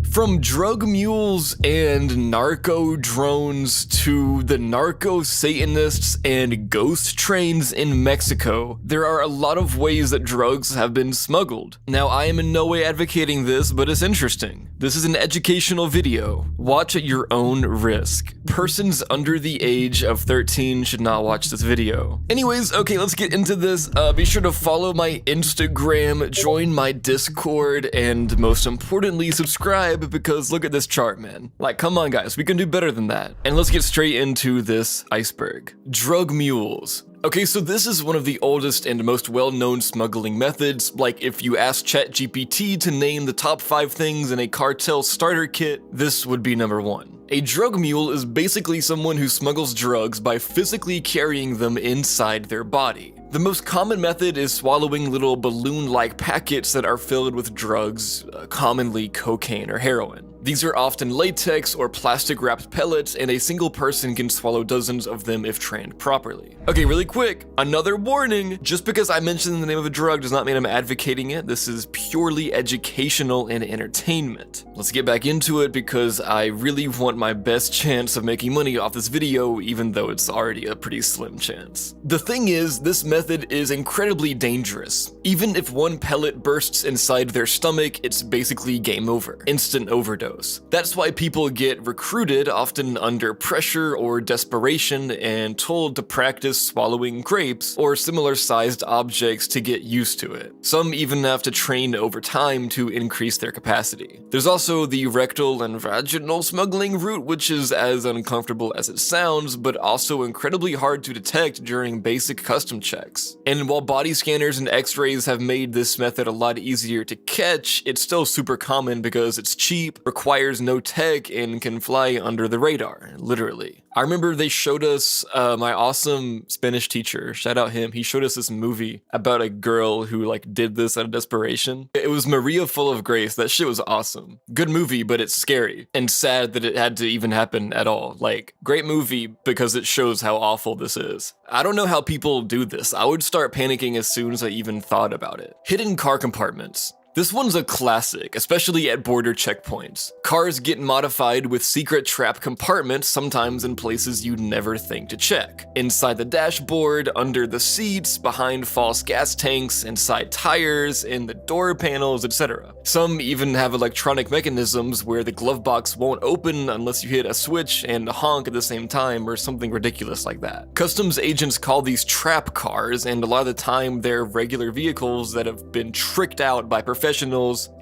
From drug mules and narco drones to the narco Satanists and ghost trains in Mexico, there are a lot of ways that drugs have been smuggled. Now, I am in no way advocating this, but it's interesting. This is an educational video. Watch at your own risk. Persons under the age of 13 should not watch this video. Anyways, okay, let's get into this. Be sure to follow my Instagram, join my Discord, and most importantly, subscribe, because look at this chart, man. Like, come on guys, we can do better than that. And let's get straight into this iceberg. Drug mules. Okay, so this is one of the oldest and most well-known smuggling methods. Like, if you ask ChatGPT to name the top 5 things in a cartel starter kit, this would be number 1. A drug mule is basically someone who smuggles drugs by physically carrying them inside their body. The most common method is swallowing little balloon-like packets that are filled with drugs, commonly cocaine or heroin. These are often latex or plastic-wrapped pellets, and a single person can swallow dozens of them if trained properly. Okay, really quick, another warning. Just because I mention the name of a drug does not mean I'm advocating it. This is purely educational and entertainment. Let's get back into it because I really want my best chance of making money off this video, even though it's already a pretty slim chance. The thing is, this method is incredibly dangerous. Even if one pellet bursts inside their stomach, it's basically game over. Instant overdose. That's why people get recruited, often under pressure or desperation, and told to practice swallowing grapes or similar sized objects to get used to it. Some even have to train over time to increase their capacity. There's also the rectal and vaginal smuggling route, which is as uncomfortable as it sounds, but also incredibly hard to detect during basic custom checks. And while body scanners and x-rays have made this method a lot easier to catch, it's still super common because it's cheap, requires no tech, and can fly under the radar, literally. I remember they showed us, my awesome Spanish teacher, shout out him, he showed us this movie about a girl who like did this out of desperation. It was Maria Full of Grace. That shit was awesome. Good movie, but it's scary and sad that it had to even happen at all. Like, great movie because it shows how awful this is. I don't know how people do this. I would start panicking as soon as I even thought about it. Hidden car compartments. This one's a classic, especially at border checkpoints. Cars get modified with secret trap compartments, sometimes in places you'd never think to check. Inside the dashboard, under the seats, behind false gas tanks, inside tires, in the door panels, etc. Some even have electronic mechanisms where the glove box won't open unless you hit a switch and honk at the same time, or something ridiculous like that. Customs agents call these trap cars, and a lot of the time they're regular vehicles that have been tricked out by professionals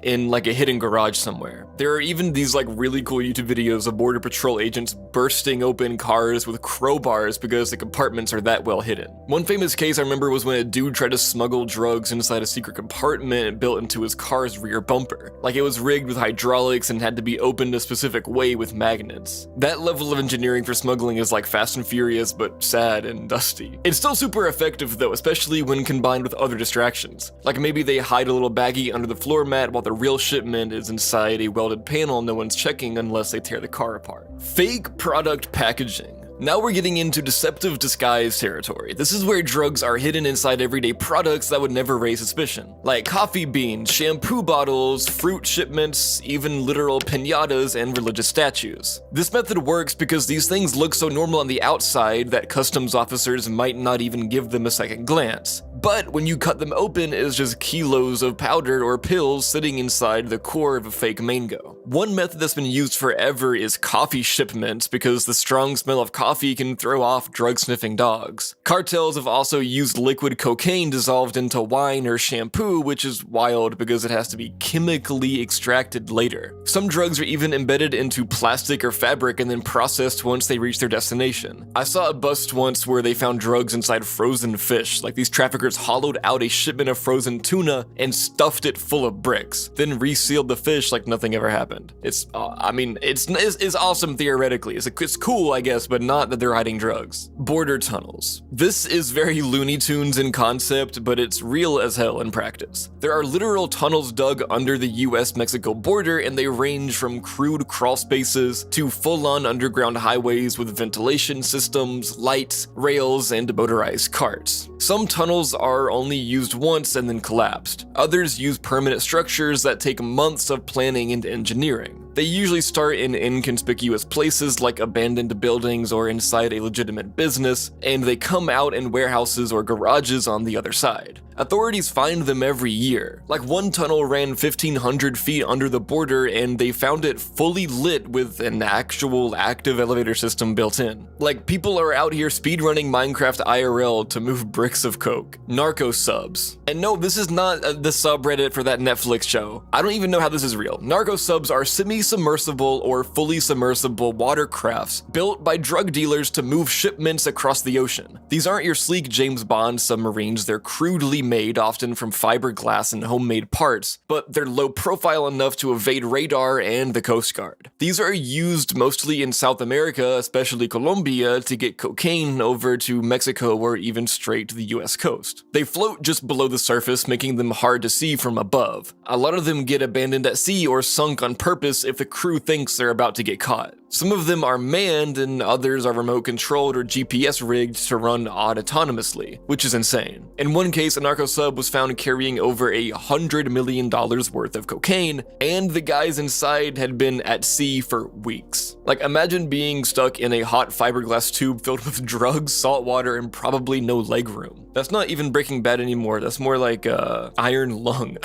in like a hidden garage somewhere. There are even these like really cool YouTube videos of border patrol agents bursting open cars with crowbars because the compartments are that well hidden. One famous case I remember was when a dude tried to smuggle drugs inside a secret compartment built into his car's rear bumper. Like, it was rigged with hydraulics and had to be opened a specific way with magnets. That level of engineering for smuggling is like Fast and Furious, but sad and dusty. It's still super effective though, especially when combined with other distractions. Like, maybe they hide a little baggie under the floor mat while the real shipment is inside a welded panel no one's checking unless they tear the car apart. Fake product packaging. Now we're getting into deceptive disguise territory. This is where drugs are hidden inside everyday products that would never raise suspicion. Like coffee beans, shampoo bottles, fruit shipments, even literal piñatas and religious statues. This method works because these things look so normal on the outside that customs officers might not even give them a second glance. But when you cut them open, it's just kilos of powder or pills sitting inside the core of a fake mango. One method that's been used forever is coffee shipments, because the strong smell of coffee can throw off drug-sniffing dogs. Cartels have also used liquid cocaine dissolved into wine or shampoo, which is wild because it has to be chemically extracted later. Some drugs are even embedded into plastic or fabric and then processed once they reach their destination. I saw a bust once where they found drugs inside frozen fish. Like, these traffickers hollowed out a shipment of frozen tuna and stuffed it full of bricks, then resealed the fish like nothing ever happened. It's awesome theoretically. It's cool, I guess, but not that they're hiding drugs. Border tunnels. This is very Looney Tunes in concept, but it's real as hell in practice. There are literal tunnels dug under the US-Mexico border, and they range from crude crawl spaces to full-on underground highways with ventilation systems, lights, rails, and motorized carts. Some tunnels are only used once and then collapsed. Others use permanent structures that take months of planning and engineering. They usually start in inconspicuous places like abandoned buildings or inside a legitimate business, and they come out in warehouses or garages on the other side. Authorities find them every year. Like one tunnel ran 1,500 feet under the border and they found it fully lit with an actual active elevator system built in. Like people are out here speedrunning Minecraft IRL to move bricks of coke. Narco subs. And no, this is not the subreddit for that Netflix show. I don't even know how this is real. Narco subs are semi-submersible or fully submersible watercrafts built by drug dealers to move shipments across the ocean. These aren't your sleek James Bond submarines, they're crudely made, often from fiberglass and homemade parts, but they're low profile enough to evade radar and the Coast Guard. These are used mostly in South America, especially Colombia, to get cocaine over to Mexico or even straight to the US coast. They float just below the surface, making them hard to see from above. A lot of them get abandoned at sea or sunk on purpose if the crew thinks they're about to get caught. Some of them are manned and others are remote controlled or GPS rigged to run autonomously, which is insane. In one case, a narco sub was found carrying over $100 million worth of cocaine, and the guys inside had been at sea for weeks. Like, imagine being stuck in a hot fiberglass tube filled with drugs, salt water, and probably no legroom. That's not even Breaking Bad anymore, that's more like iron lung.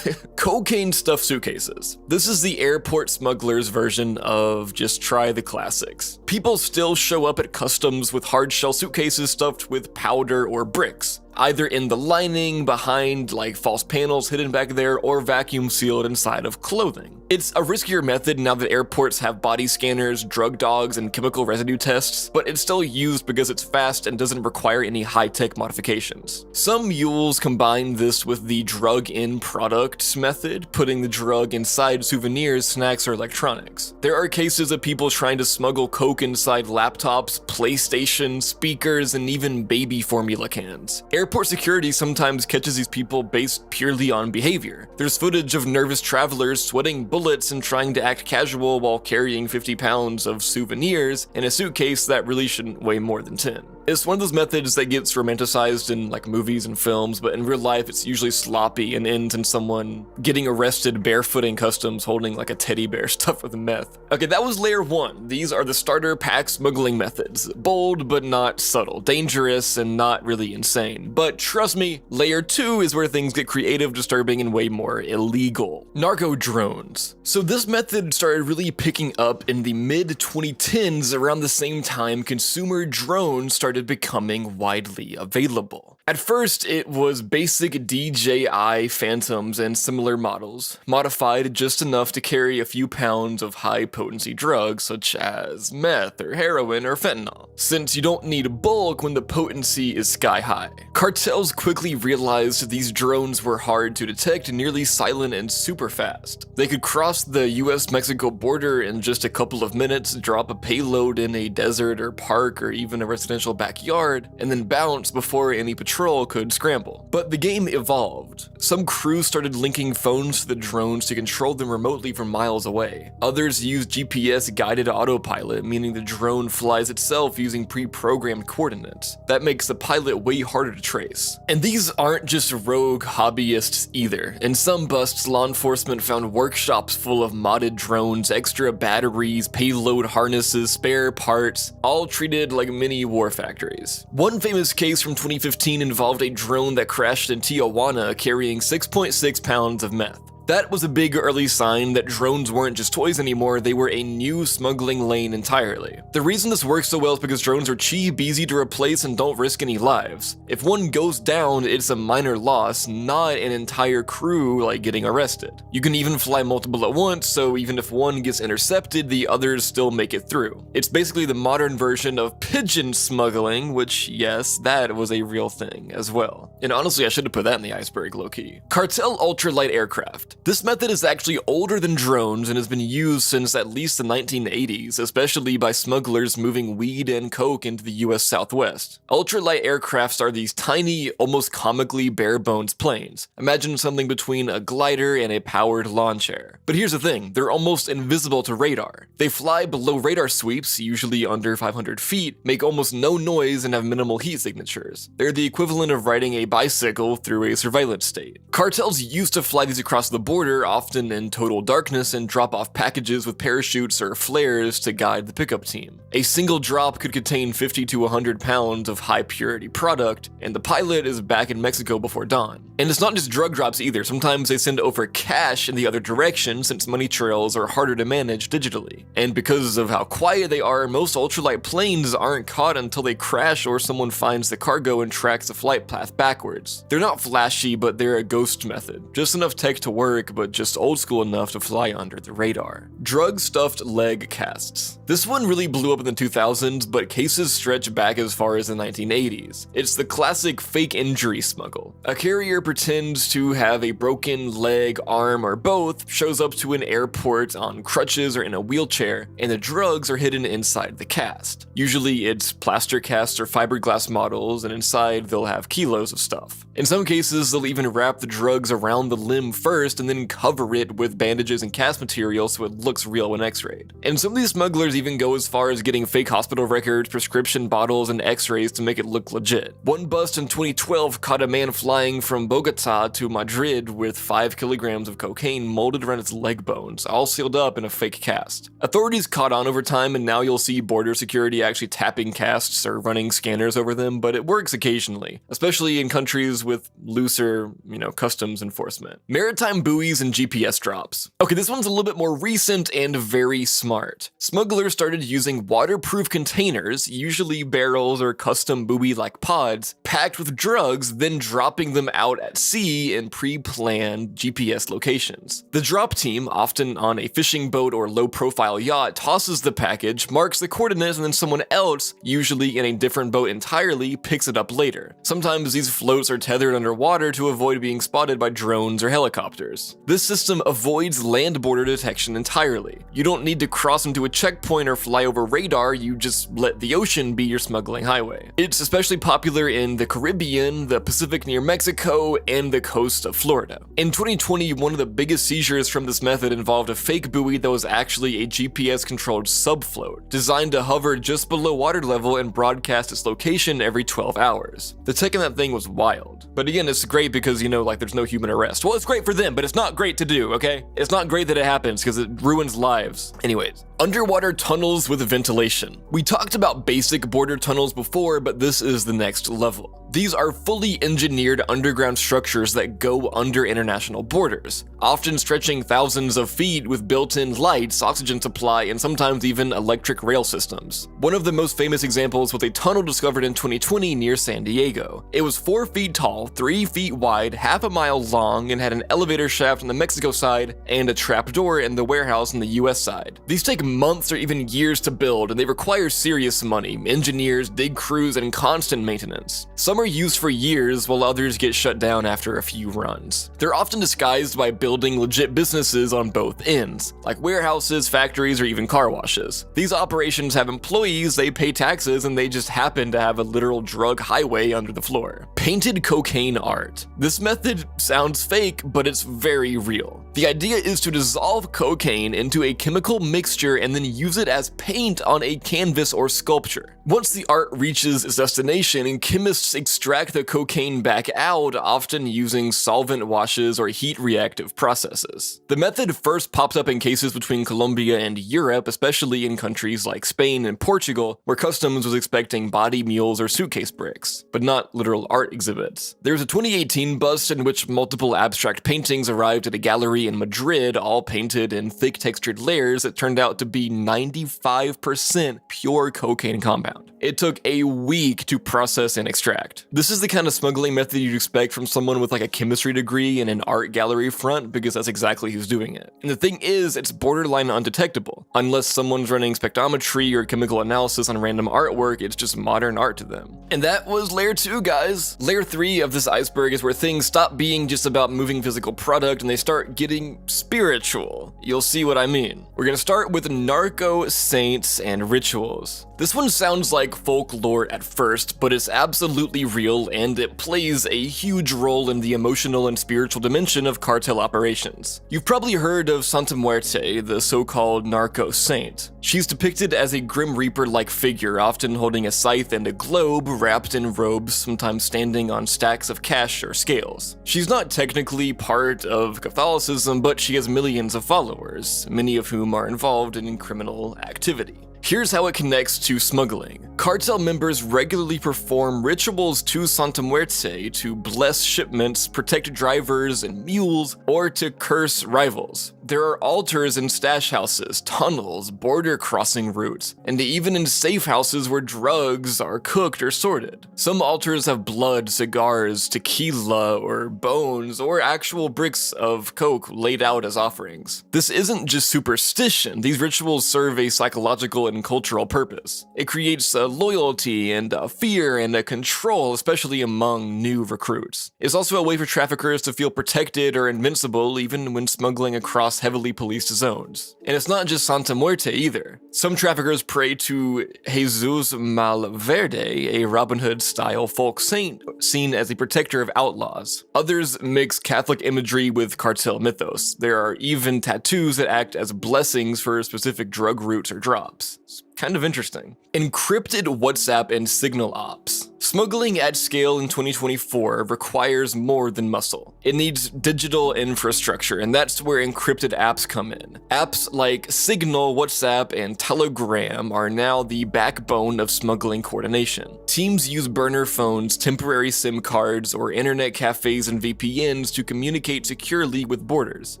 Cocaine stuffed suitcases. This is the airport smuggler's version of just try the classics. People still show up at customs with hard shell suitcases stuffed with powder or bricks, either in the lining, behind like false panels hidden back there, or vacuum sealed inside of clothing. It's a riskier method now that airports have body scanners, drug dogs, and chemical residue tests, but it's still used because it's fast and doesn't require any high-tech modifications. Some mules combine this with the drug-in products method, putting the drug inside souvenirs, snacks, or electronics. There are cases of people trying to smuggle coke inside laptops, PlayStation, speakers, and even baby formula cans. Airport security sometimes catches these people based purely on behavior. There's footage of nervous travelers sweating bullets and trying to act casual while carrying 50 pounds of souvenirs in a suitcase that really shouldn't weigh more than 10. It's one of those methods that gets romanticized in like movies and films, but in real life it's usually sloppy and ends in someone getting arrested barefoot in customs holding like a teddy bear stuffed with meth. Okay, that was layer 1. These are the starter pack smuggling methods. Bold but not subtle, dangerous and not really insane. But trust me, layer 2 is where things get creative, disturbing, and way more illegal. Narco drones. So this method started really picking up in the mid-2010s, around the same time consumer drones started becoming widely available. At first, it was basic DJI Phantoms and similar models, modified just enough to carry a few pounds of high-potency drugs such as meth or heroin or fentanyl, since you don't need bulk when the potency is sky high. Cartels quickly realized these drones were hard to detect, nearly silent, and super fast. They could cross the US-Mexico border in just a couple of minutes, drop a payload in a desert or park or even a residential backyard, and then bounce before any patrol could scramble. But the game evolved. Some crews started linking phones to the drones to control them remotely from miles away. Others used GPS-guided autopilot, meaning the drone flies itself using pre-programmed coordinates. That makes the pilot way harder to trace. And these aren't just rogue hobbyists either. In some busts, law enforcement found workshops full of modded drones, extra batteries, payload harnesses, spare parts, all treated like mini war factories. One famous case from 2015 involved a drone that crashed in Tijuana carrying 6.6 pounds of meth. That was a big early sign that drones weren't just toys anymore, they were a new smuggling lane entirely. The reason this works so well is because drones are cheap, easy to replace, and don't risk any lives. If one goes down, it's a minor loss, not an entire crew like getting arrested. You can even fly multiple at once, so even if one gets intercepted, the others still make it through. It's basically the modern version of pigeon smuggling, which yes, that was a real thing as well. And honestly, I should have put that in the iceberg low-key. Cartel ultralight aircraft. This method is actually older than drones and has been used since at least the 1980s, especially by smugglers moving weed and coke into the US Southwest. Ultralight aircrafts are these tiny, almost comically bare-bones planes. Imagine something between a glider and a powered lawn chair. But here's the thing, they're almost invisible to radar. They fly below radar sweeps, usually under 500 feet, make almost no noise, and have minimal heat signatures. They're the equivalent of riding a bicycle through a surveillance state. Cartels used to fly these across the border, often in total darkness, and drop off packages with parachutes or flares to guide the pickup team. A single drop could contain 50 to 100 pounds of high purity product, and the pilot is back in Mexico before dawn. And it's not just drug drops either, sometimes they send over cash in the other direction since money trails are harder to manage digitally. And because of how quiet they are, most ultralight planes aren't caught until they crash or someone finds the cargo and tracks the flight path backwards. They're not flashy, but they're a ghost method. Just enough tech to work, but just old school enough to fly under the radar. Drug-stuffed leg casts. This one really blew up in the 2000s, but cases stretch back as far as the 1980s. It's the classic fake injury smuggle. A carrier pretends to have a broken leg, arm, or both, shows up to an airport on crutches or in a wheelchair, and the drugs are hidden inside the cast. Usually it's plaster casts or fiberglass models, and inside they'll have kilos of stuff. In some cases, they'll even wrap the drugs around the limb first and then cover it with bandages and cast material so it looks real when x-rayed. And some of these smugglers even go as far as getting fake hospital records, prescription bottles, and x-rays to make it look legit. One bust in 2012 caught a man flying from Bogota to Madrid with 5 kilograms of cocaine molded around his leg bones, all sealed up in a fake cast. Authorities caught on over time, and now you'll see border security actually tapping casts or running scanners over them, but it works occasionally, especially in countries with looser, customs enforcement. Maritime buoys and GPS drops. Okay, this one's a little bit more recent and very smart. Smugglers started using waterproof containers, usually barrels or custom buoy-like pods, packed with drugs, then dropping them out at sea in pre-planned GPS locations. The drop team, often on a fishing boat or low-profile yacht, tosses the package, marks the coordinates, and then someone else, usually in a different boat entirely, picks it up later. Sometimes these floats are tethered underwater to avoid being spotted by drones or helicopters. This system avoids land border detection entirely. You don't need to cross into a checkpoint or fly over radar, you just let the ocean be your smuggling highway. It's especially popular in the Caribbean, the Pacific near Mexico, and the coast of Florida. In 2020, one of the biggest seizures from this method involved a fake buoy that was actually a GPS-controlled subfloat, designed to hover just below water level and broadcast its location every 12 hours. The tech in that thing was wild. But again, it's great because, there's no human arrest. Well, it's great for them, but it's not great to do, okay? It's not great that it happens because it ruins lives. Anyways, underwater tunnels with ventilation. We talked about basic border tunnels before, but this is the next level. These are fully engineered underground structures that go under international borders, often stretching thousands of feet with built-in lights, oxygen supply, and sometimes even electric rail systems. One of the most famous examples was a tunnel discovered in 2020 near San Diego. It was 4 feet tall, 3 feet wide, half a mile long, and had an elevator shaft on the Mexico side and a trapdoor in the warehouse on the US side. These take months or even years to build, and they require serious money, engineers, dig crews, and constant maintenance. Some are used for years, while others get shut down after a few runs. They're often disguised by building legit businesses on both ends, like warehouses, factories, or even car washes. These operations have employees, they pay taxes, and they just happen to have a literal drug highway under the floor. Painted cocaine art. This method sounds fake, but it's very real. The idea is to dissolve cocaine into a chemical mixture and then use it as paint on a canvas or sculpture. Once the art reaches its destination, chemists extract the cocaine back out, often using solvent washes or heat-reactive processes. The method first popped up in cases between Colombia and Europe, especially in countries like Spain and Portugal, where customs was expecting body mules or suitcase bricks, but not literal art exhibits. There's a 2018 bust in which multiple abstract paintings arrived at a gallery in Madrid, all painted in thick textured layers that turned out to be 95% pure cocaine compound. It took a week to process and extract. This is the kind of smuggling method you'd expect from someone with a chemistry degree and an art gallery front, because that's exactly who's doing it. And the thing is, it's borderline undetectable. Unless someone's running spectrometry or chemical analysis on random artwork, it's just modern art to them. And that was layer 2, guys. Layer 3 of this iceberg is where things stop being just about moving physical product and they start getting spiritual. You'll see what I mean. We're gonna start with narco saints and rituals. This one sounds like folklore at first, but it's absolutely real, and it plays a huge role in the emotional and spiritual dimension of cartel operations. You've probably heard of Santa Muerte, the so-called narco narco saint. She's depicted as a Grim Reaper-like figure, often holding a scythe and a globe, wrapped in robes, sometimes standing on stacks of cash or scales. She's not technically part of Catholicism, but she has millions of followers, many of whom are involved in criminal activity. Here's how it connects to smuggling. Cartel members regularly perform rituals to Santa Muerte to bless shipments, protect drivers and mules, or to curse rivals. There are altars in stash houses, tunnels, border crossing routes, and even in safe houses where drugs are cooked or sorted. Some altars have blood, cigars, tequila, or bones, or actual bricks of coke laid out as offerings. This isn't just superstition. These rituals serve a psychological and cultural purpose. It creates a loyalty and a fear and a control, especially among new recruits. It's also a way for traffickers to feel protected or invincible even when smuggling across heavily policed zones. And it's not just Santa Muerte either. Some traffickers pray to Jesus Malverde, a Robin Hood-style folk saint seen as a protector of outlaws. Others mix Catholic imagery with cartel mythos. There are even tattoos that act as blessings for specific drug routes or drops. It's kind of interesting. Encrypted WhatsApp and signal ops. Smuggling at scale in 2024 requires more than muscle. It needs digital infrastructure, and that's where encrypted apps come in. Apps like Signal, WhatsApp, and Telegram are now the backbone of smuggling coordination. Teams use burner phones, temporary SIM cards, or internet cafes and VPNs to communicate securely with borders.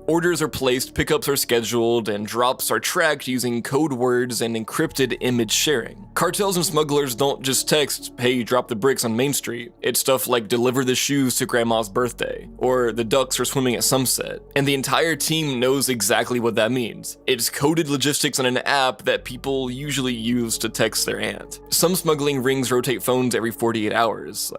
Orders are placed, pickups are scheduled, and drops are tracked using code words and encrypted image sharing. Cartels and smugglers don't just text, "Hey, drop the bricks on Main Street." It's stuff like "deliver the shoes to grandma's birthday," or "the ducks are swimming at sunset." And the entire team knows exactly what that means. It's coded logistics on an app that people usually use to text their aunt. Some smuggling rings rotate phones every 48 hours.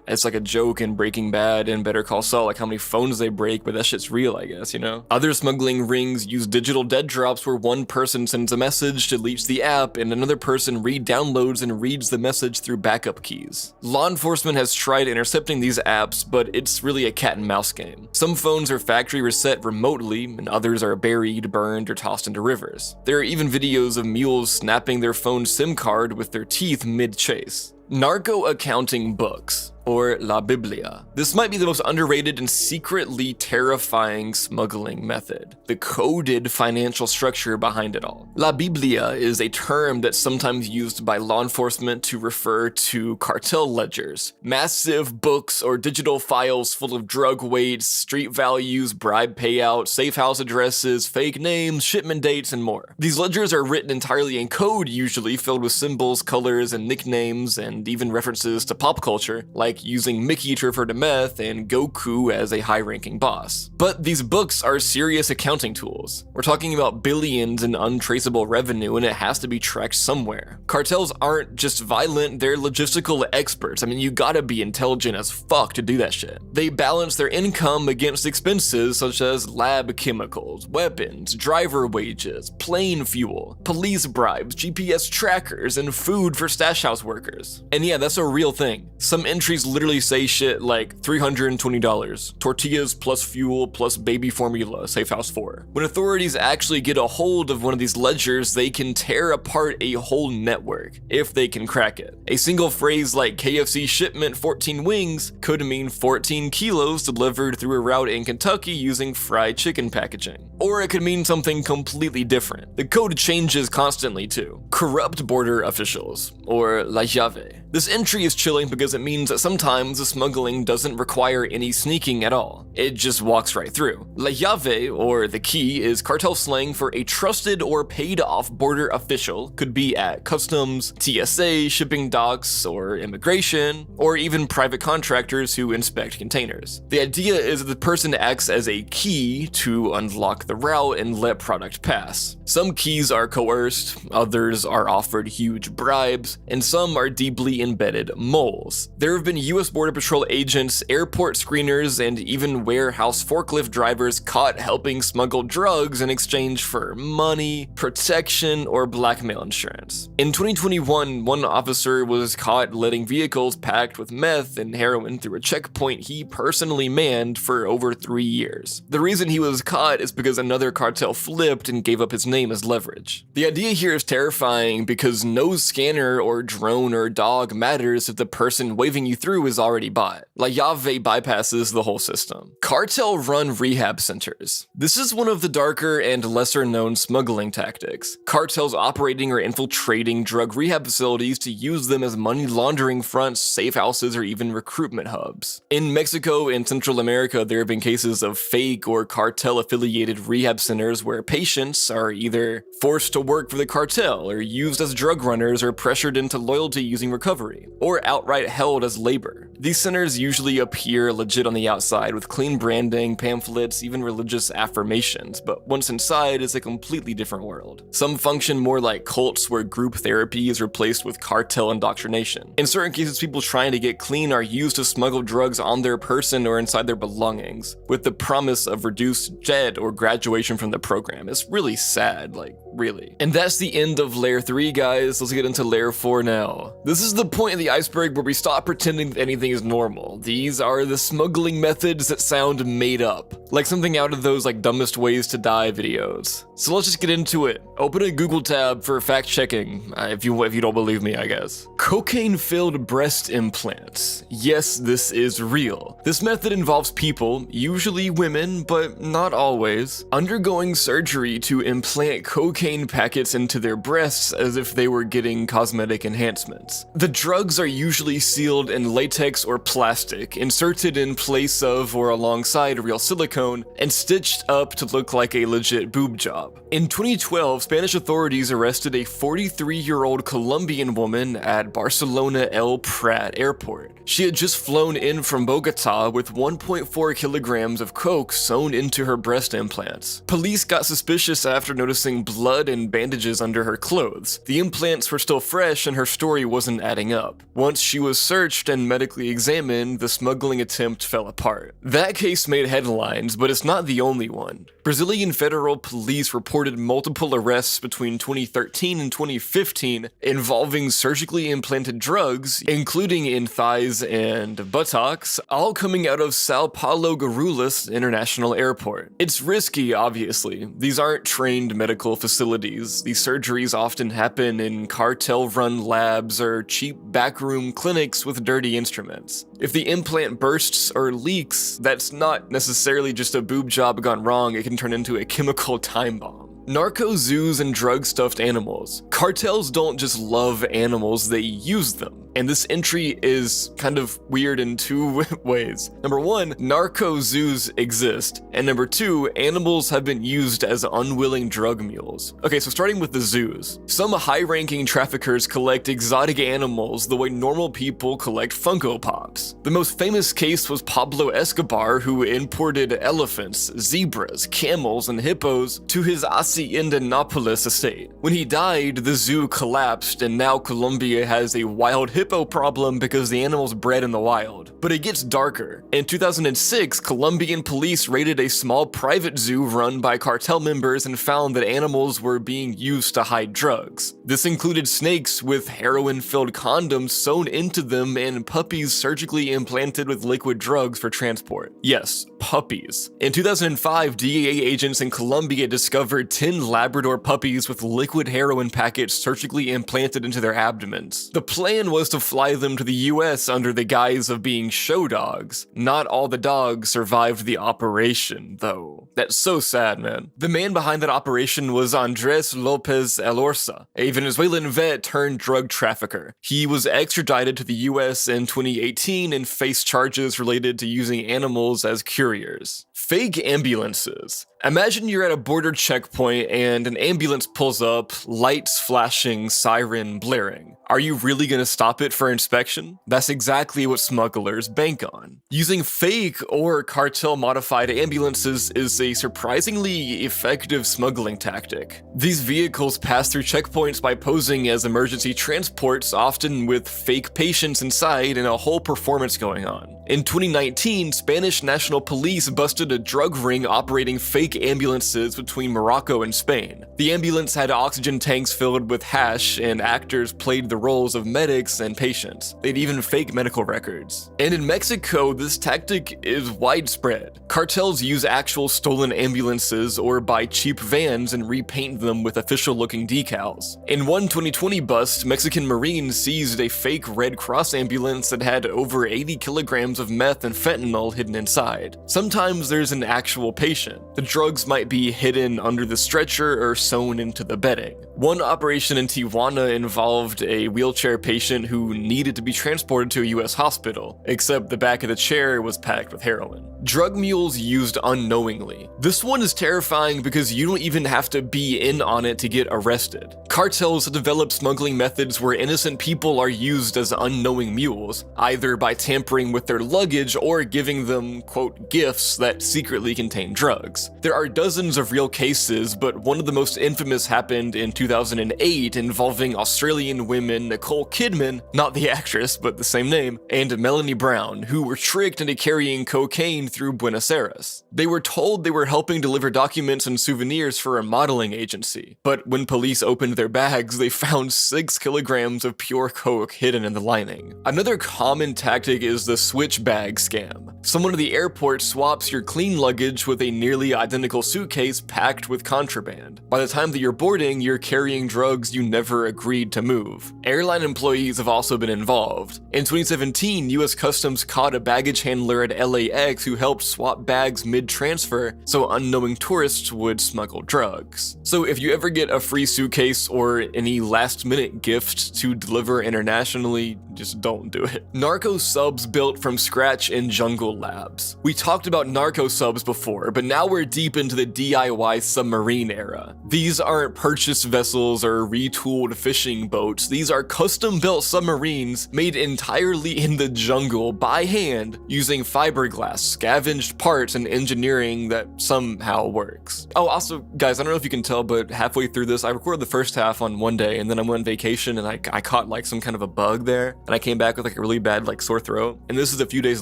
It's like a joke in Breaking Bad and Better Call Saul, like how many phones they break, but that shit's real, I guess, you know? Other smuggling rings use digital dead drops where one person sends a message, deletes the app, and another person re-downloads and reads the message through backup keys. Law enforcement has tried intercepting these apps, but it's really a cat and mouse game. Some phones are factory reset remotely, and others are buried, burned, or tossed into rivers. There are even videos of mules snapping their phone SIM card with their teeth mid-chase. Narco accounting books, or La Biblia. This might be the most underrated and secretly terrifying smuggling method, the coded financial structure behind it all. La Biblia is a term that's sometimes used by law enforcement to refer to cartel ledgers, massive books or digital files full of drug weights, street values, bribe payouts, safe house addresses, fake names, shipment dates, and more. These ledgers are written entirely in code, usually filled with symbols, colors, and nicknames, and even references to pop culture, like using Mickey to refer to meth and Goku as a high-ranking boss. But these books are serious accounting tools. We're talking about billions in untraceable revenue, and it has to be tracked somewhere. Cartels aren't just violent, they're logistical experts. I mean, you gotta be intelligent as fuck to do that shit. They balance their income against expenses such as lab chemicals, weapons, driver wages, plane fuel, police bribes, GPS trackers, and food for stash house workers. And yeah, that's a real thing. Some entries literally say shit like $320, tortillas plus fuel plus baby formula, safe house 4. When authorities actually get a hold of one of these ledgers, they can tear apart a whole network, if they can crack it. A single phrase like KFC shipment 14 wings could mean 14 kilos delivered through a route in Kentucky using fried chicken packaging. Or it could mean something completely different. The code changes constantly too. Corrupt border officials, or La Llave. This entry is chilling because it means that sometimes the smuggling doesn't require any sneaking at all. It just walks right through. La Llave, or the key, is cartel slang for a trusted or paid-off border official, could be at customs, TSA, shipping docks, or immigration, or even private contractors who inspect containers. The idea is that the person acts as a key to unlock the route and let product pass. Some keys are coerced, others are offered huge bribes, and some are deeply embedded moles. There have been US Border Patrol agents, airport screeners, and even warehouse forklift drivers caught helping smuggle drugs in exchange for money, protection, or blackmail insurance. In 2021, one officer was caught letting vehicles packed with meth and heroin through a checkpoint he personally manned for over 3 years. The reason he was caught is because another cartel flipped and gave up his name as leverage. The idea here is terrifying because no scanner or drone or dog matters if the person waving you through is already bought. La Llave bypasses the whole system. Cartel-run rehab centers. This is one of the darker and lesser-known smuggling tactics. Cartels operating or infiltrating drug rehab facilities to use them as money laundering fronts, safe houses, or even recruitment hubs. In Mexico and Central America, there have been cases of fake or cartel-affiliated rehab centers where patients are either forced to work for the cartel, or used as drug runners, or pressured into loyalty using recovery, or outright held as labor. These centers usually appear legit on the outside with clean branding, pamphlets, even religious affirmations, but once inside, it's a completely different world. Some function more like cults where group therapy is replaced with cartel indoctrination. In certain cases, people trying to get clean are used to smuggle drugs on their person or inside their belongings, with the promise of reduced debt or graduation from the program. It's really sad, like, really. And that's the end of Layer 3, guys. Let's get into Layer 4 now. This is the point of the iceberg where we stop pretending that anything is normal. These are the smuggling methods that sound made up, like something out of those like dumbest ways to die videos. So let's just get into it. Open a Google tab for fact checking, if you don't believe me, I guess. Cocaine-filled breast implants. Yes, this is real. This method involves people, usually women, but not always, undergoing surgery to implant cocaine packets into their breasts as if they were getting cosmetic enhancements. The drugs are usually sealed in latex or plastic, inserted in place of or alongside real silicone, and stitched up to look like a legit boob job. In 2012, Spanish authorities arrested a 43-year-old Colombian woman at Barcelona El Prat airport. She had just flown in from Bogota with 1.4 kilograms of coke sewn into her breast implants. Police got suspicious after noticing blood and bandages under her clothes. The implants were still fresh and her story wasn't adding up. Once she was searched and medically examined, the smuggling attempt fell apart. That case made headlines, but it's not the only one. Brazilian federal police reported multiple arrests between 2013 and 2015 involving surgically implanted drugs, including in thighs and buttocks, all coming out of Sao Paulo Guarulhos International Airport. It's risky, obviously. These aren't trained medical facilities. These surgeries often happen in cartel-run labs or cheap backroom clinics with dirty instruments. If the implant bursts or leaks, that's not necessarily just a boob job gone wrong, it can turn into a chemical time bomb. Narco zoos and drug-stuffed animals. Cartels don't just love animals, they use them. And this entry is kind of weird in two ways. Number one, narco zoos exist. And number two, animals have been used as unwilling drug mules. Okay, so starting with the zoos. Some high-ranking traffickers collect exotic animals the way normal people collect Funko Pops. The most famous case was Pablo Escobar, who imported elephants, zebras, camels, and hippos to his Haciendanopolis estate. When he died, the zoo collapsed, and now Colombia has a wild hippo problem because the animals bred in the wild. But it gets darker. In 2006, Colombian police raided a small private zoo run by cartel members and found that animals were being used to hide drugs. This included snakes with heroin-filled condoms sewn into them and puppies surgically implanted with liquid drugs for transport. Yes, puppies. In 2005, DEA agents in Colombia discovered 10 Labrador puppies with liquid heroin packets surgically implanted into their abdomens. The plan was to fly them to the US under the guise of being show dogs. Not all the dogs survived the operation, though. That's so sad, man. The man behind that operation was Andres Lopez Elorza, a Venezuelan vet turned drug trafficker. He was extradited to the US in 2018 and faced charges related to using animals as couriers. Fake ambulances. Imagine you're at a border checkpoint and an ambulance pulls up, lights flashing, siren blaring. Are you really gonna stop it for inspection? That's exactly what smugglers bank on. Using fake or cartel-modified ambulances is a surprisingly effective smuggling tactic. These vehicles pass through checkpoints by posing as emergency transports, often with fake patients inside and a whole performance going on. In 2019, Spanish National Police busted a drug ring operating fake ambulances between Morocco and Spain. The ambulance had oxygen tanks filled with hash, and actors played the roles of medics and patients. They'd even fake medical records. And in Mexico, this tactic is widespread. Cartels use actual stolen ambulances or buy cheap vans and repaint them with official-looking decals. In one 2020 bust, Mexican Marines seized a fake Red Cross ambulance that had over 80 kilograms of meth and fentanyl hidden inside. Sometimes there's an actual patient. The drugs might be hidden under the stretcher or sewn into the bedding. One operation in Tijuana involved a wheelchair patient who needed to be transported to a US hospital, except the back of the chair was packed with heroin. Drug mules used unknowingly. This one is terrifying because you don't even have to be in on it to get arrested. Cartels have developed smuggling methods where innocent people are used as unknowing mules, either by tampering with their luggage or giving them, quote, gifts that secretly contain drugs. There are dozens of real cases, but one of the most infamous happened in 2008 involving Australian women Nicole Kidman, not the actress but the same name, and Melanie Brown, who were tricked into carrying cocaine through Buenos Aires. They were told they were helping deliver documents and souvenirs for a modeling agency, but when police opened their bags, they found 6 kilograms of pure coke hidden in the lining. Another common tactic is the switch bag scam. Someone at the airport swaps your clean luggage with a nearly identical suitcase packed with contraband. By the time that you're boarding, you're carrying drugs you never agreed to move. Airline employees have also been involved. In 2017, US Customs caught a baggage handler at LAX who helped swap bags mid-transfer so unknowing tourists would smuggle drugs. So if you ever get a free suitcase or any last-minute gift to deliver internationally, just don't do it. Narco subs built from scratch in jungle labs. We talked about narco subs before, but now we're deep into the DIY submarine era. These aren't purchased vessels or retooled fishing boats. These are custom-built submarines made entirely in the jungle by hand using fiberglass, scavenged parts, and engineering that somehow works. Oh, also, guys, I don't know if you can tell, but halfway through this, I recorded the first half on one day, and then I went on vacation, and I caught like some kind of a bug there, and I came back with like a really bad like sore throat. And this is a few days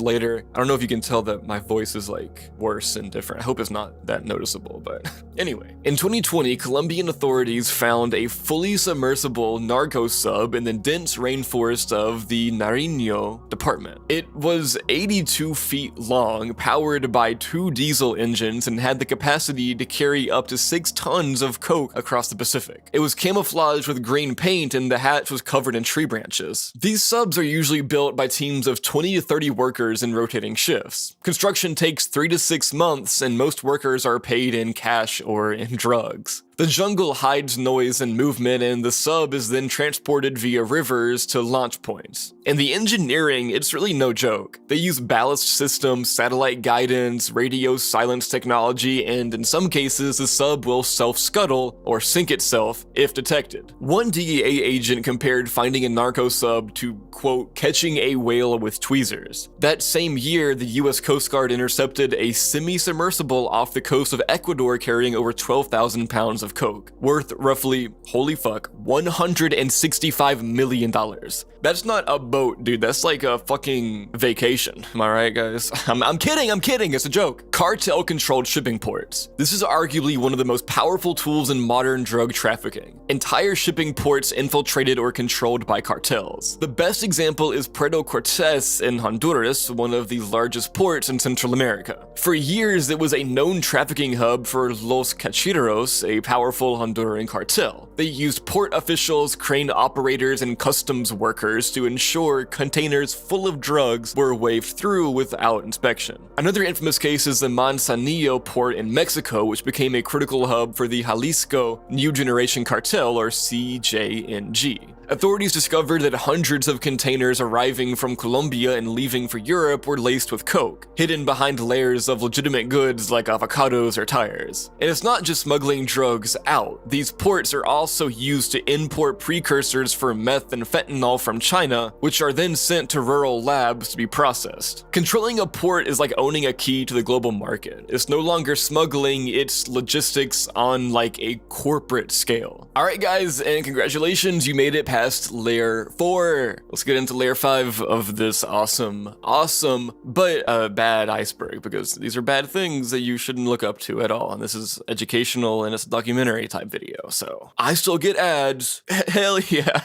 later. I don't know if you can tell that my voice is like worse and different. I hope it's not that noticeable, but anyway. In 2020, Colombian authorities found a fully submersible narco sub in the dense rainforest of the Nariño department. It was 82 feet long, powered by 2 diesel engines, and had the capacity to carry up to 6 tons of coke across the Pacific. It was camouflaged with green paint, and the hatch was covered in tree branches. These subs are usually built by teams of 20 to 30 workers in rotating shifts. Construction takes 3 to 6 months, and most workers are paid in cash or in drugs. The jungle hides noise and movement, and the sub is then transported via rivers to launch points. And the engineering, it's really no joke. They use ballast systems, satellite guidance, radio silence technology, and in some cases, the sub will self-scuttle or sink itself if detected. One DEA agent compared finding a narco sub to, quote, catching a whale with tweezers. That same year, the US Coast Guard intercepted a semi-submersible off the coast of Ecuador carrying over 12,000 pounds of coke, worth roughly, holy fuck, $165 million. That's not a boat, dude. That's like a fucking vacation. Am I right, guys? I'm kidding. It's a joke. Cartel-controlled shipping ports. This is arguably one of the most powerful tools in modern drug trafficking. Entire shipping ports infiltrated or controlled by cartels. The best example is Puerto Cortes in Honduras, one of the largest ports in Central America. For years, it was a known trafficking hub for Los Cachineros, a powerful Honduran cartel. They used port officials, crane operators, and customs workers to ensure containers full of drugs were waved through without inspection. Another infamous case is the Manzanillo port in Mexico, which became a critical hub for the Jalisco New Generation Cartel, or CJNG. Authorities discovered that hundreds of containers arriving from Colombia and leaving for Europe were laced with coke, hidden behind layers of legitimate goods like avocados or tires. And it's not just smuggling drugs out. These ports are also used to import precursors for meth and fentanyl from China, which are then sent to rural labs to be processed. Controlling a port is like owning a key to the global market. It's no longer smuggling, it's logistics on like a corporate scale. Alright guys, and congratulations, you made it past layer 4. Let's get into layer 5 of this awesome, but bad iceberg, because these are bad things that you shouldn't look up to at all, and this is educational and it's a documentary type video, so I still get ads. Hell yeah.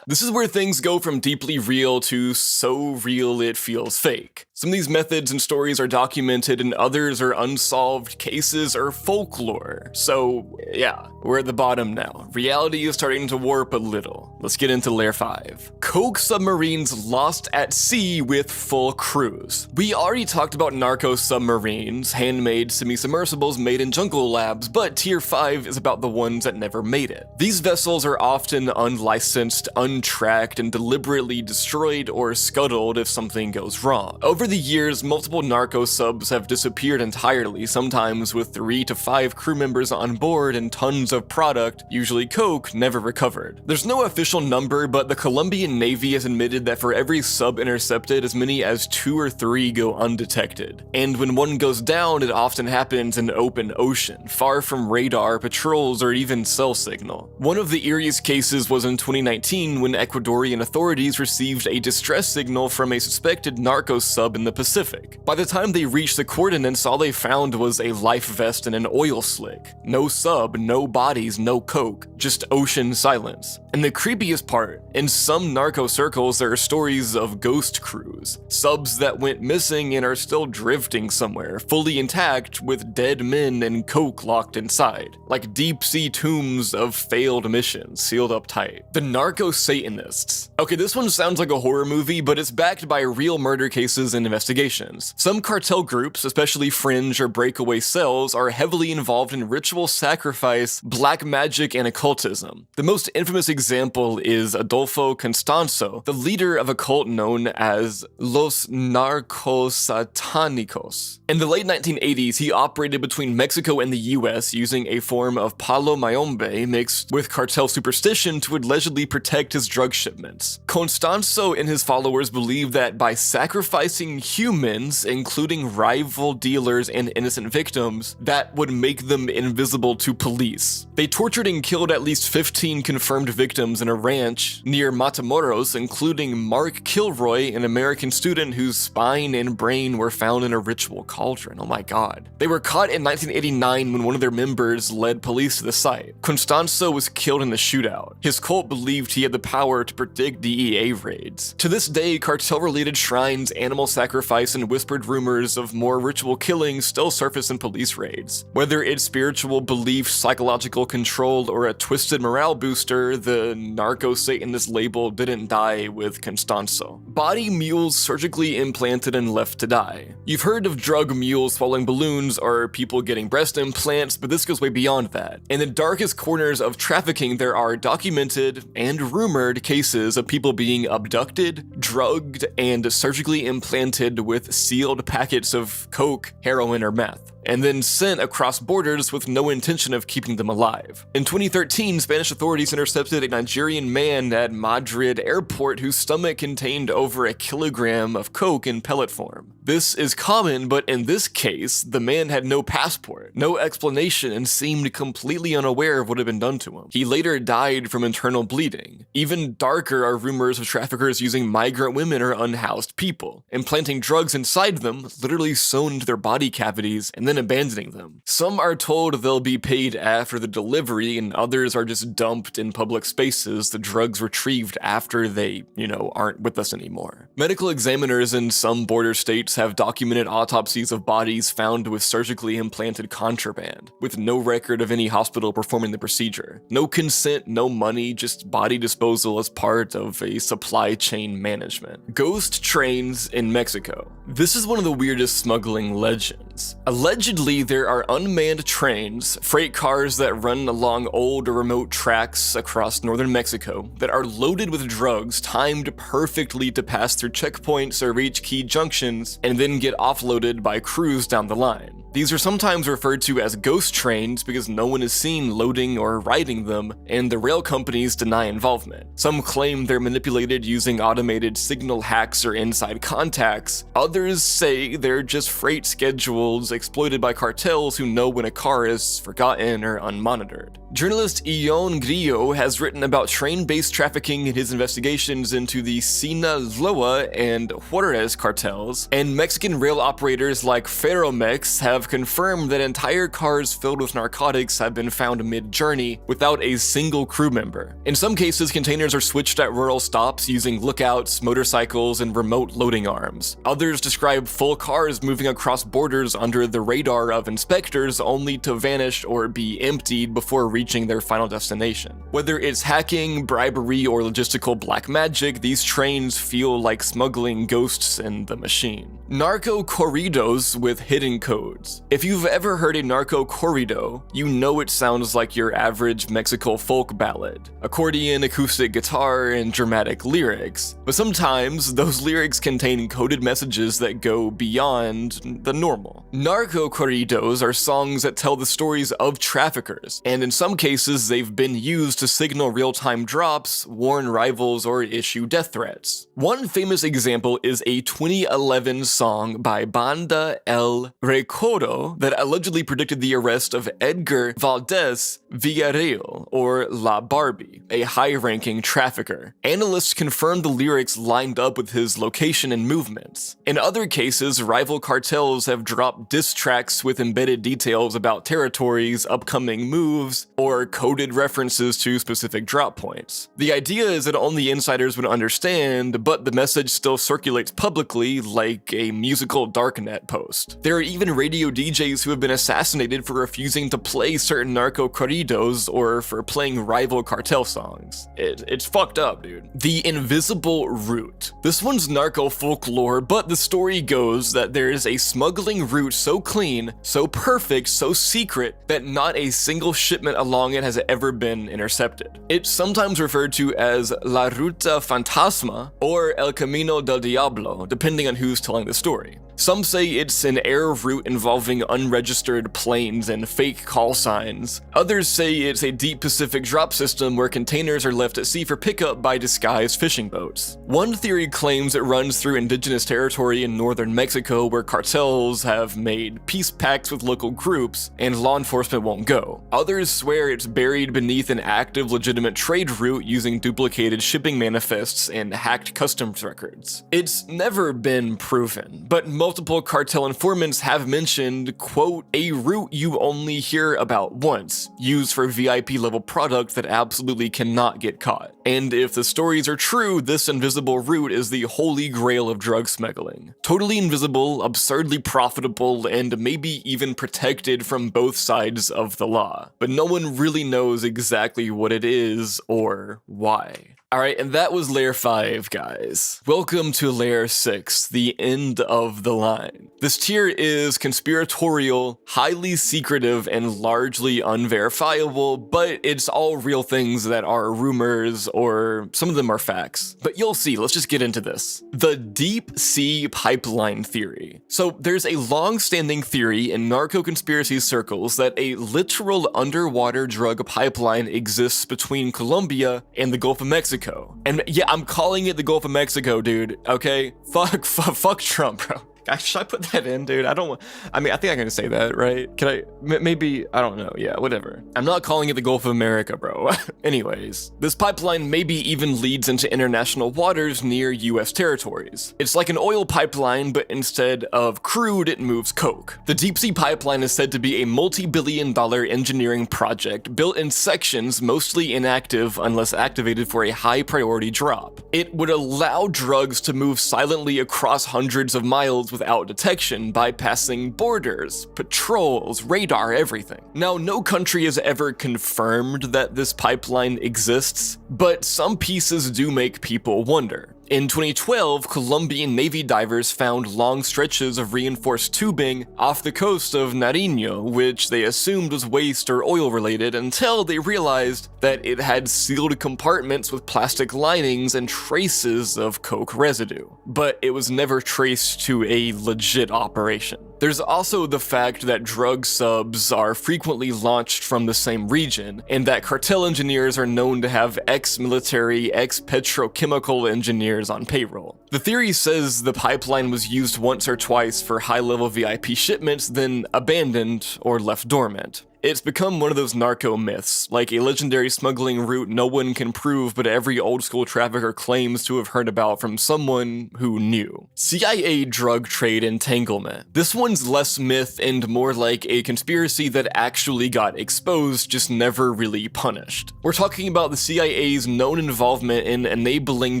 This is where things go from deeply real to so real it feels fake. Some of these methods and stories are documented and others are unsolved cases or folklore. So yeah, we're at the bottom now. Reality is starting to warp a little. Let's get into layer 5. Coke submarines lost at sea with full crews. We already talked about narco submarines, handmade semi-submersibles made in jungle labs, but tier 5 is about the ones that never made it. These vessels are often unlicensed, untracked, and deliberately destroyed or scuttled if something goes wrong. Over the years, multiple narco subs have disappeared entirely, sometimes with 3 to 5 crew members on board and tons of product, usually coke, never recovered. There's no official number, but the Colombian Navy has admitted that for every sub intercepted, as many as 2 or 3 go undetected. And when one goes down, it often happens in open ocean, far from radar, patrols, or even cell signal. One of the eeriest cases was in 2019 when Ecuadorian authorities received a distress signal from a suspected narco sub in the Pacific. By the time they reached the coordinates, all they found was a life vest and an oil slick. No sub, no bodies, no coke, just ocean silence. And the creepiest part, in some narco circles there are stories of ghost crews, subs that went missing and are still drifting somewhere, fully intact with dead men and coke locked inside, like deep sea tombs of failed missions sealed up tight. The narco Satanists. Okay, this one sounds like a horror movie, but it's backed by real murder cases and investigations. Some cartel groups, especially fringe or breakaway cells, are heavily involved in ritual sacrifice, black magic, and occultism. The most infamous example is Adolfo Constanzo, the leader of a cult known as Los Narcosatánicos. In the late 1980s, he operated between Mexico and the US using a form of palo mayombe mixed with cartel superstition to allegedly protect his drug shipments. Constanzo and his followers believed that by sacrificing humans, including rival dealers and innocent victims, that would make them invisible to police. They tortured and killed at least 15 confirmed victims in a ranch near Matamoros, including Mark Kilroy, an American student whose spine and brain were found in a ritual cauldron. Oh my god. They were caught in 1989 when one of their members led police to the site. Constanzo was killed in the shootout. His cult believed he had the power to predict DEA raids. To this day, cartel-related shrines, animal sacrifice, and whispered rumors of more ritual killings still surface in police raids. Whether it's spiritual belief, psychological control, or a twisted morale booster, the narco-Satanist label didn't die with Constanzo. Body mules surgically implanted and left to die. You've heard of drug mules swallowing balloons or people getting breast implants, but this goes way beyond that. In the darkest corners of trafficking, there are documented and rumored cases of people being abducted, drugged, and surgically implanted with sealed packets of coke, heroin, or meth, and then sent across borders with no intention of keeping them alive. In 2013, Spanish authorities intercepted a Nigerian man at Madrid airport whose stomach contained over 1 kilogram of coke in pellet form. This is common, but in this case, the man had no passport, no explanation, and seemed completely unaware of what had been done to him. He later died from internal bleeding. Even darker are rumors of traffickers using migrant women or unhoused people, implanting drugs inside them, literally sewn into their body cavities, and then abandoning them. Some are told they'll be paid after the delivery, and others are just dumped in public spaces, the drugs retrieved after they, aren't with us anymore. Medical examiners in some border states have documented autopsies of bodies found with surgically implanted contraband, with no record of any hospital performing the procedure. No consent, no money, just body disposal as part of a supply chain management. Ghost trains in Mexico. This is one of the weirdest smuggling legends. Allegedly, Allegedly, there are unmanned trains, freight cars that run along old or remote tracks across northern Mexico that are loaded with drugs timed perfectly to pass through checkpoints or reach key junctions and then get offloaded by crews down the line. These are sometimes referred to as ghost trains because no one is seen loading or riding them, and the rail companies deny involvement. Some claim they're manipulated using automated signal hacks or inside contacts. Others say they're just freight schedules exploited by cartels who know when a car is forgotten or unmonitored. Journalist Ion Grillo has written about train-based trafficking in his investigations into the Sinaloa and Juarez cartels, and Mexican rail operators like Ferromex have confirmed that entire cars filled with narcotics have been found mid-journey without a single crew member. In some cases, containers are switched at rural stops using lookouts, motorcycles, and remote loading arms. Others describe full cars moving across borders under the radar of inspectors only to vanish or be emptied before reaching their final destination. Whether it's hacking, bribery, or logistical black magic, these trains feel like smuggling ghosts in the machine. Narco corridos with hidden codes. If you've ever heard a narco corrido, you know it sounds like your average Mexico folk ballad. Accordion, acoustic guitar, and dramatic lyrics. But sometimes, those lyrics contain coded messages that go beyond the normal. Narco corridos are songs that tell the stories of traffickers, and in some cases they've been used to signal real-time drops, warn rivals, or issue death threats. One famous example is a 2011 song by Banda El Recodo that allegedly predicted the arrest of Edgar Valdez Villarreal, or La Barbie, a high-ranking trafficker. Analysts confirmed the lyrics lined up with his location and movements. In other cases, rival cartels have dropped diss tracks with embedded details about territories, upcoming moves, or coded references to specific drop points. The idea is that only insiders would understand, but the message still circulates publicly like a musical darknet post. There are even radio DJs who have been assassinated for refusing to play certain narco corridos or for playing rival cartel songs. It's fucked up, dude. The Invisible Route. This one's narco folklore, but the story goes that there is a smuggling route so clean, so perfect, so secret that not a single shipment along it has ever been intercepted. It's sometimes referred to as La Ruta Fantasma or El Camino del Diablo, depending on who's telling the story. Some say it's an air route involving unregistered planes and fake call signs. Others say it's a deep Pacific drop system where containers are left at sea for pickup by disguised fishing boats. One theory claims it runs through indigenous territory in northern Mexico where cartels have made peace pacts with local groups and law enforcement won't go. Others swear it's buried beneath an active legitimate trade route using duplicated shipping manifests and hacked customs records. It's never been proven, but multiple cartel informants have mentioned, quote, a route you only hear about once, used for VIP level product that absolutely cannot get caught. And if the stories are true, this invisible route is the holy grail of drug smuggling. Totally invisible, absurdly profitable, and maybe even protected from both sides of the law. But no one really knows exactly what it is or why. Alright, and that was Layer 5, guys. Welcome to Layer 6, the end of the line. This tier is conspiratorial, highly secretive, and largely unverifiable, but it's all real things that are rumors, or some of them are facts. But you'll see, let's just get into this. The deep sea pipeline theory. So there's a long-standing theory in narco-conspiracy circles that a literal underwater drug pipeline exists between Colombia and the Gulf of Mexico. And yeah, I'm calling it the Gulf of Mexico, dude, okay? Fuck Trump, bro. Should I put that in, dude? I think I'm gonna say that, right? Can I? Maybe, I don't know. Yeah, whatever. I'm not calling it the Gulf of America, bro. Anyways, this pipeline maybe even leads into international waters near US territories. It's like an oil pipeline, but instead of crude, it moves coke. The deep sea pipeline is said to be a multi-billion-dollar engineering project built in sections, mostly inactive unless activated for a high-priority drop. It would allow drugs to move silently across hundreds of miles without detection, bypassing borders, patrols, radar, everything. Now, no country has ever confirmed that this pipeline exists, but some pieces do make people wonder. In 2012, Colombian Navy divers found long stretches of reinforced tubing off the coast of Nariño, which they assumed was waste or oil related until they realized that it had sealed compartments with plastic linings and traces of coke residue. But it was never traced to a legit operation. There's also the fact that drug subs are frequently launched from the same region, and that cartel engineers are known to have ex-military, ex-petrochemical engineers on payroll. The theory says the pipeline was used once or twice for high-level VIP shipments, then abandoned or left dormant. It's become one of those narco myths, like a legendary smuggling route no one can prove but every old school trafficker claims to have heard about from someone who knew. CIA drug trade entanglement. This one's less myth and more like a conspiracy that actually got exposed, just never really punished. We're talking about the CIA's known involvement in enabling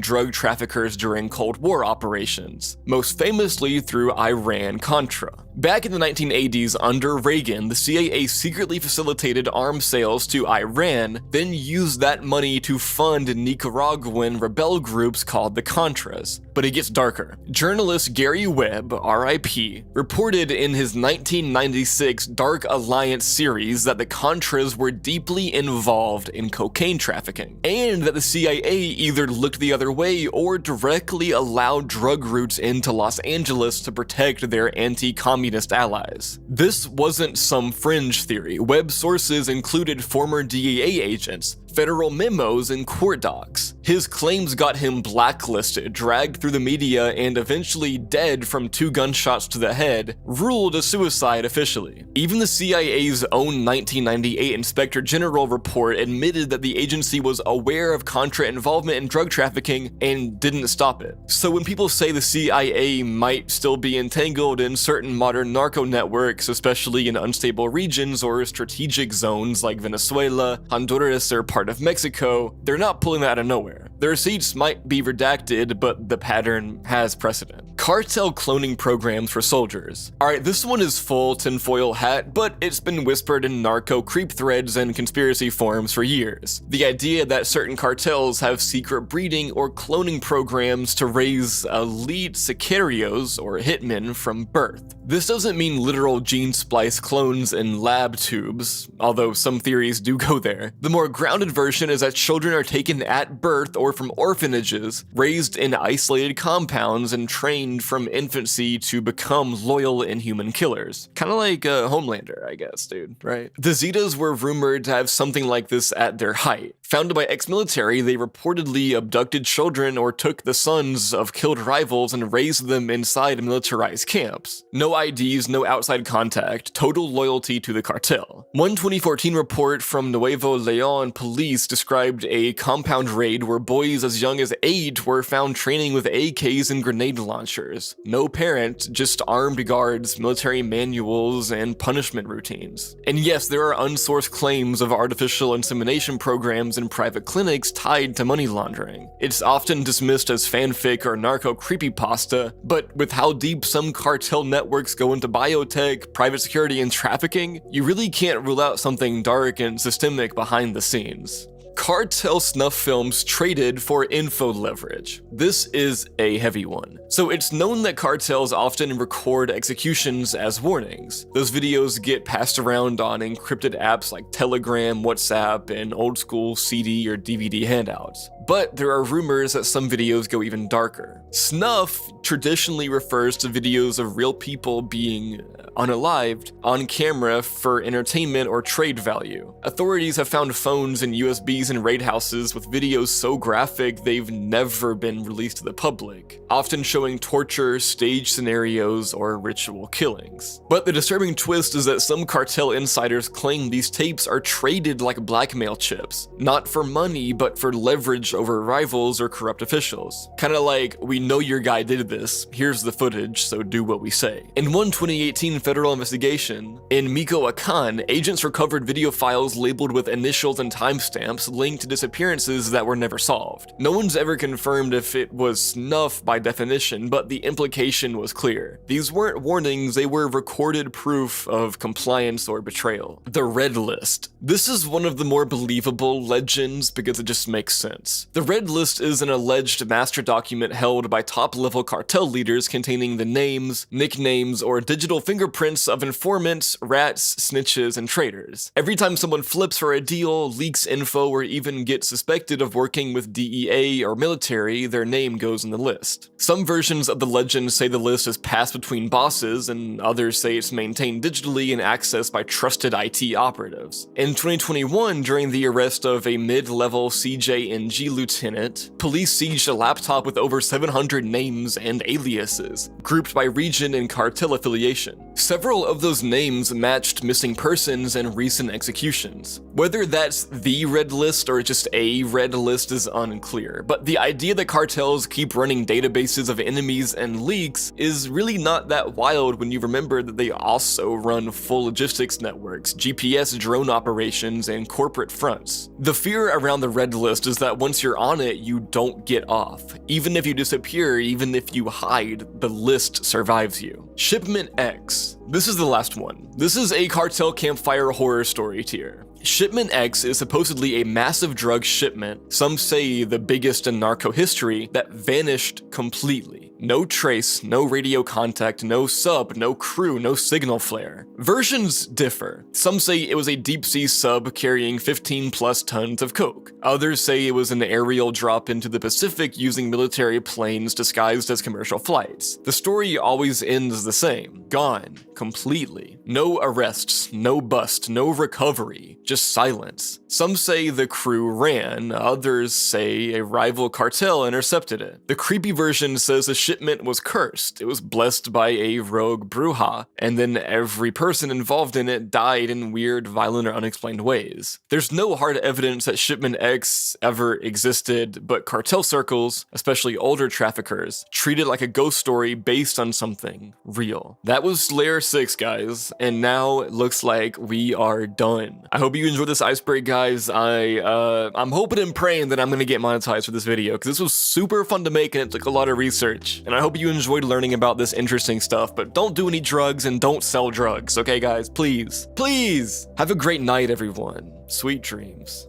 drug traffickers during Cold War operations, most famously through Iran-Contra. Back in the 1980s, under Reagan, the CIA secretly facilitated arms sales to Iran, then used that money to fund Nicaraguan rebel groups called the Contras. But it gets darker. Journalist Gary Webb, RIP, reported in his 1996 Dark Alliance series that the Contras were deeply involved in cocaine trafficking, and that the CIA either looked the other way or directly allowed drug routes into Los Angeles to protect their anti-communist allies. This wasn't some fringe theory. Webb sources included former DEA agents, federal memos, and court docs. His claims got him blacklisted, dragged through the media, and eventually dead from 2 gunshots to the head, ruled a suicide officially. Even the CIA's own 1998 Inspector General report admitted that the agency was aware of Contra involvement in drug trafficking and didn't stop it. So when people say the CIA might still be entangled in certain modern narco networks, especially in unstable regions or strategic zones like Venezuela, Honduras, or part of Mexico, they're not pulling that out of nowhere. The receipts might be redacted, but the pattern has precedent. Cartel cloning programs for soldiers. Alright, this one is full tinfoil hat, but it's been whispered in narco creep threads and conspiracy forums for years. The idea that certain cartels have secret breeding or cloning programs to raise elite sicarios or hitmen from birth. This doesn't mean literal gene splice clones in lab tubes, although some theories do go there. The more grounded version is that children are taken at birth or from orphanages, raised in isolated compounds, and trained from infancy to become loyal inhuman killers. Kinda like Homelander, I guess, dude, right? The Zetas were rumored to have something like this at their height. Founded by ex-military, they reportedly abducted children or took the sons of killed rivals and raised them inside militarized camps. No IDs, no outside contact, total loyalty to the cartel. One 2014 report from Nuevo Leon police described a compound raid where boys as young as 8 were found training with AKs and grenade launchers. No parent, just armed guards, military manuals, and punishment routines. And yes, there are unsourced claims of artificial insemination programs in private clinics tied to money laundering. It's often dismissed as fanfic or narco creepypasta, but with how deep some cartel networks go into biotech, private security, and trafficking, you really can't rule out something dark and systemic behind the scenes. Cartel snuff films traded for info leverage. This is a heavy one. So it's known that cartels often record executions as warnings. Those videos get passed around on encrypted apps like Telegram, WhatsApp, and old school CD or DVD handouts. But there are rumors that some videos go even darker. Snuff traditionally refers to videos of real people being unalived on camera for entertainment or trade value. Authorities have found phones and USBs in raid houses with videos so graphic they've never been released to the public, often showing torture, stage scenarios, or ritual killings. But the disturbing twist is that some cartel insiders claim these tapes are traded like blackmail chips, not for money but for leverage over rivals or corrupt officials. Kinda like, we know your guy did this, here's the footage, so do what we say. In one 2018 federal investigation, in Michoacan, agents recovered video files labeled with initials and timestamps linked to disappearances that were never solved. No one's ever confirmed if it was snuff by definition, but the implication was clear. These weren't warnings, they were recorded proof of compliance or betrayal. The Red List. This is one of the more believable legends because it just makes sense. List. The Red List is an alleged master document held by top-level cartel leaders containing the names, nicknames, or digital fingerprints of informants, rats, snitches, and traitors. Every time someone flips for a deal, leaks info, or even gets suspected of working with DEA or military, their name goes in the list. Some versions of the legend say the list is passed between bosses, and others say it's maintained digitally and accessed by trusted IT operatives. In 2021, during the arrest of a mid-level CJNG lieutenant, police sieged a laptop with over 700 names and aliases, grouped by region and cartel affiliation. Several of those names matched missing persons and recent executions. Whether that's the Red List or just a Red List is unclear, but the idea that cartels keep running databases of enemies and leaks is really not that wild when you remember that they also run full logistics networks, GPS drone operations, and corporate fronts. The fear around the Red List is that once you're on it, you don't get off. Even if you disappear, even if you hide, the list survives you. Shipment X. This is the last one. This is a cartel campfire horror story tier. Shipment X is supposedly a massive drug shipment, some say the biggest in narco history, that vanished completely. No trace, no radio contact, no sub, no crew, no signal flare. Versions differ. Some say it was a deep-sea sub carrying 15 plus tons of coke. Others say it was an aerial drop into the Pacific using military planes disguised as commercial flights. The story always ends the same. Gone. Completely. No arrests, no bust, no recovery. Just silence. Some say the crew ran, others say a rival cartel intercepted it. The creepy version says the shipment was cursed. It was blessed by a rogue bruja, and then every person involved in it died in weird, violent, or unexplained ways. There's no hard evidence that Shipment X ever existed, but cartel circles, especially older traffickers, treat it like a ghost story based on something real. That was Layer 6, guys, and now it looks like we are done. I hope you enjoyed this iceberg, guys. I'm hoping and praying that I'm gonna get monetized for this video, because this was super fun to make and it took a lot of research. And I hope you enjoyed learning about this interesting stuff, but don't do any drugs and don't sell drugs, okay guys? Please, please! Have a great night, everyone. Sweet dreams.